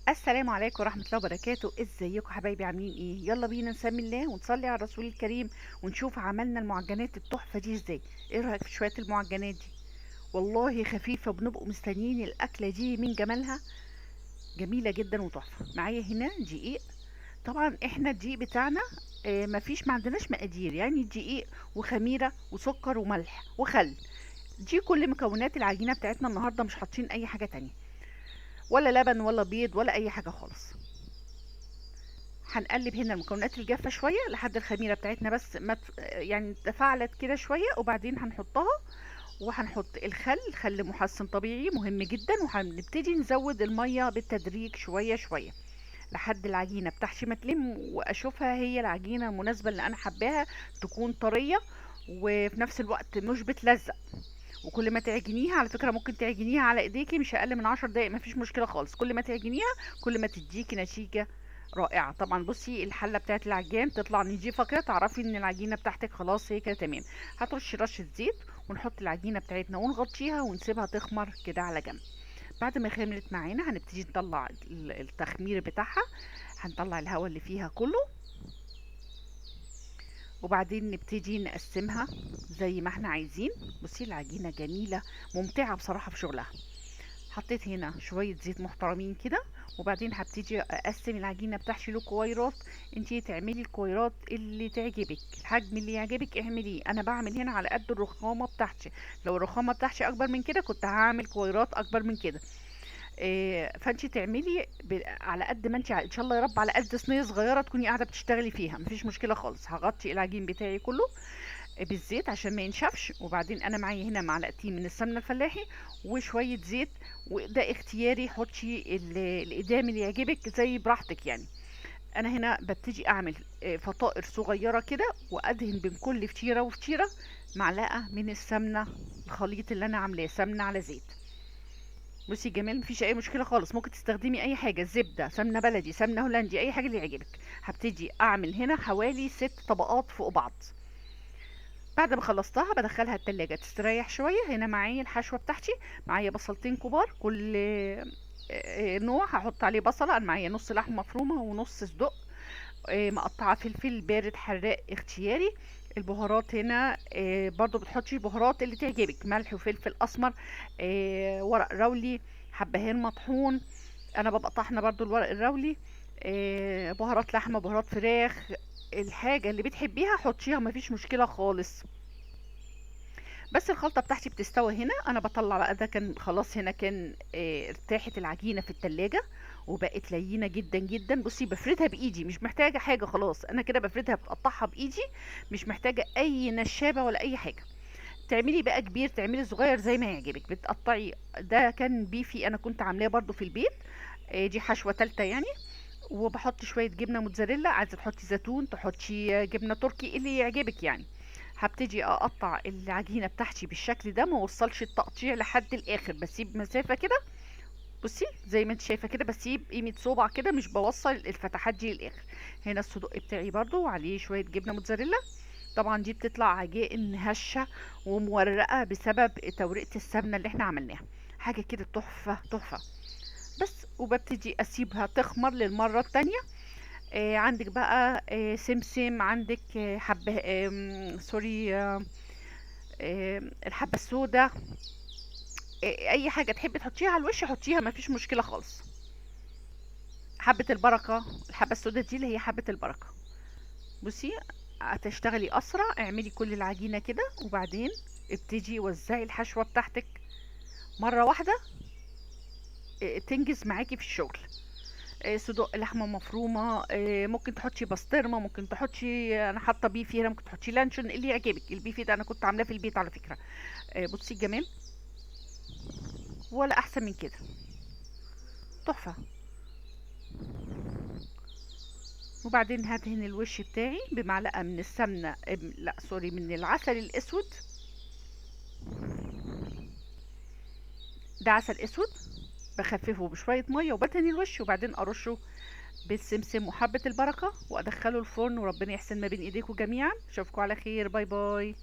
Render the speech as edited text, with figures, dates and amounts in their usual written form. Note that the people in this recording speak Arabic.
السلام عليكم ورحمة الله وبركاته. ازيكم حبايبي؟ عاملين ايه؟ يلا بينا نسمي الله ونصلي على الرسول الكريم ونشوف عملنا المعجنات التحفة دي ازاي. ايه رأيك في شوية المعجنات دي؟ والله خفيفة، بنبقوا مستنيين الأكلة دي من جمالها. جميلة جدا وتحفة. معايا هنا دقيق. طبعا احنا الدقيق بتاعنا مفيش، ما عندناش مقادير، يعني دقيق وخميرة وسكر وملح وخل. دي كل مكونات العجينة بتاعتنا النهاردة، مش حاطين اي حاجة تانية، ولا لبن ولا بيض ولا اي حاجة خالص. هنقلب هنا المكونات الجافة شوية لحد الخميرة بتاعتنا بس ما يعني تفاعلت كده شوية، وبعدين هنحطها. وهنحط خل محسن طبيعي مهم جدا، وهنبتدي نزود المية بالتدريج شوية شوية لحد العجينة بتاعتي ما تلم، واشوفها هي العجينة المناسبة اللي انا حباها، تكون طرية وفي نفس الوقت مش بتلزق. وكل ما تعجنيها، على فكرة ممكن تعجنيها على ايديكي مش اقل من 10 دقايق، مفيش مشكلة خالص. كل ما تعجنيها كل ما تديكي نتيجة رائعة. طبعا بصي الحلة بتاعت العجان تطلع نضيفة كده، تعرفي ان العجينة بتاعتك خلاص هي كده تمام. هترشي رشة زيت ونحط العجينة بتاعتنا ونغطيها ونسيبها تخمر كده على جنب. بعد ما خمرت معانا هنبتدي نطلع التخمير بتاعها. هنطلع الهواء اللي فيها كله، وبعدين نبتدي نقسمها زي ما احنا عايزين. بصي العجينة جميلة، ممتعة بصراحة في شغلها. حطيت هنا شوية زيت محترمين كده، وبعدين هبتدي اقسم العجينة بتاعتي لكويرات. انتي تعملي الكويرات اللي تعجبك، الحجم اللي يعجبك اعمليه. انا بعمل هنا على قد الرخامة بتاعتي. لو الرخامة بتاعتي اكبر من كده كنت هعمل كويرات اكبر من كده. فانتي تعملي على قد ما انتي ان شاء الله يا رب على قد صينية صغيرة تكوني قاعدة بتشتغلي فيها، مفيش مشكلة خالص. هغطي العجين بتاعي كله بالزيت عشان ما ينشفش، وبعدين انا معايا هنا معلقتين من السمنه الفلاحي وشويه زيت. وده اختياري، حطي الادام اللي يعجبك زي براحتك يعني. انا هنا ببتدي اعمل فطائر صغيره كده، وادهن بين كل فطيره وفطيره معلقه من السمنه. الخليط اللي انا عاملاه سمنه على زيت. بصي جمال، مفيش اي مشكله خالص، ممكن تستخدمي اي حاجه، زبده، سمنه بلدي، سمنه هولندي، اي حاجه اللي يعجبك. هبتدي اعمل هنا حوالي 6 طبقات فوق بعض. بعد ما خلصتها بدخلها التلاجة تستريح شوية. هنا معايا الحشوة بتاعتي. معايا بصلتين كبار، كل نوع هحط عليه بصلة. انا معايا نص لحمة مفرومة ونص صدق، مقطعة فلفل بارد حراق اختياري. البهارات هنا برضو بتحطي بهارات اللي تعجبك، ملح وفلفل اسمر، ورق رولي، حبهان مطحون. انا ببقى طحنه برضو الورق الرولي. بهارات لحمه، بهارات فراخ، الحاجه اللي بتحبيها حطيها، مفيش مشكله خالص. بس الخلطة بتاعتي بتستوى هنا. انا بطلع بقى، ده كان خلاص هنا كان ارتاحت العجينة في التلاجة وبقت لينة جدا جدا. بصي بفردها بايدي، مش محتاجة حاجة خلاص، انا كده بفردها بتقطعها بايدي، مش محتاجة اي نشابة ولا اي حاجة. تعملي بقى كبير تعملي صغير زي ما يعجبك بتقطعي. ده كان بيفي انا كنت عاملاه برضو في البيت. دي حشوة تالتة يعني. وبحط شوية جبنة موتزاريلا، عايزة تحطي زيتون تحطي جبنة تركي اللي يعجبك يعني. هبتدي اقطع العجينة بتاعتي بالشكل ده، ما اوصلش التقطيع لحد الاخر، بسيب مسافة كده. بصي زي ما انت شايفة كده، بسيب قيمة صوبع كده، مش بوصل الفتحات دي للاخر. هنا الصدق بتاعي برضو وعليه شوية جبنة موتزاريلا. طبعا دي بتطلع عجائن هشة ومورقة بسبب تورقة السمنة اللي احنا عملناها. حاجة كده تحفة تحفة. بس وببتدي اسيبها تخمر للمرة التانية. عندك بقى سمسم، عندك حبة سوري، الحبة السوداء. اي حاجة تحبي تحطيها على الوش حطيها، مفيش مشكلة خالص. حبة البركة، الحبة السوداء دي اللي هي حبة البركة. بصي هتشتغلي اسرع، اعملي كل العجينة كده وبعدين ابتدي وزعي الحشوة بتاعتك مرة واحدة. تنجز معاكي في الشغل. صدوق لحمه مفرومه، ممكن تحطي بسطرمه، ممكن تحطي، انا حاطه بيفي هنا، ممكن تحطي لانشون اللي يعجبك. البيفي ده انا كنت عاملاه في البيت على فكره. بصي الجمال، ولا احسن من كده، تحفه. وبعدين هدهن الوش بتاعي بمعلقه من السمنه، لا سوري، من العسل الاسود. ده عسل اسود، بخففه بشويه ميه وبدهن الوش، وبعدين ارشه بالسمسم وحبه البركه وادخله الفرن، وربنا يحسن ما بين ايديكم جميعا. اشوفكم على خير، باي باي.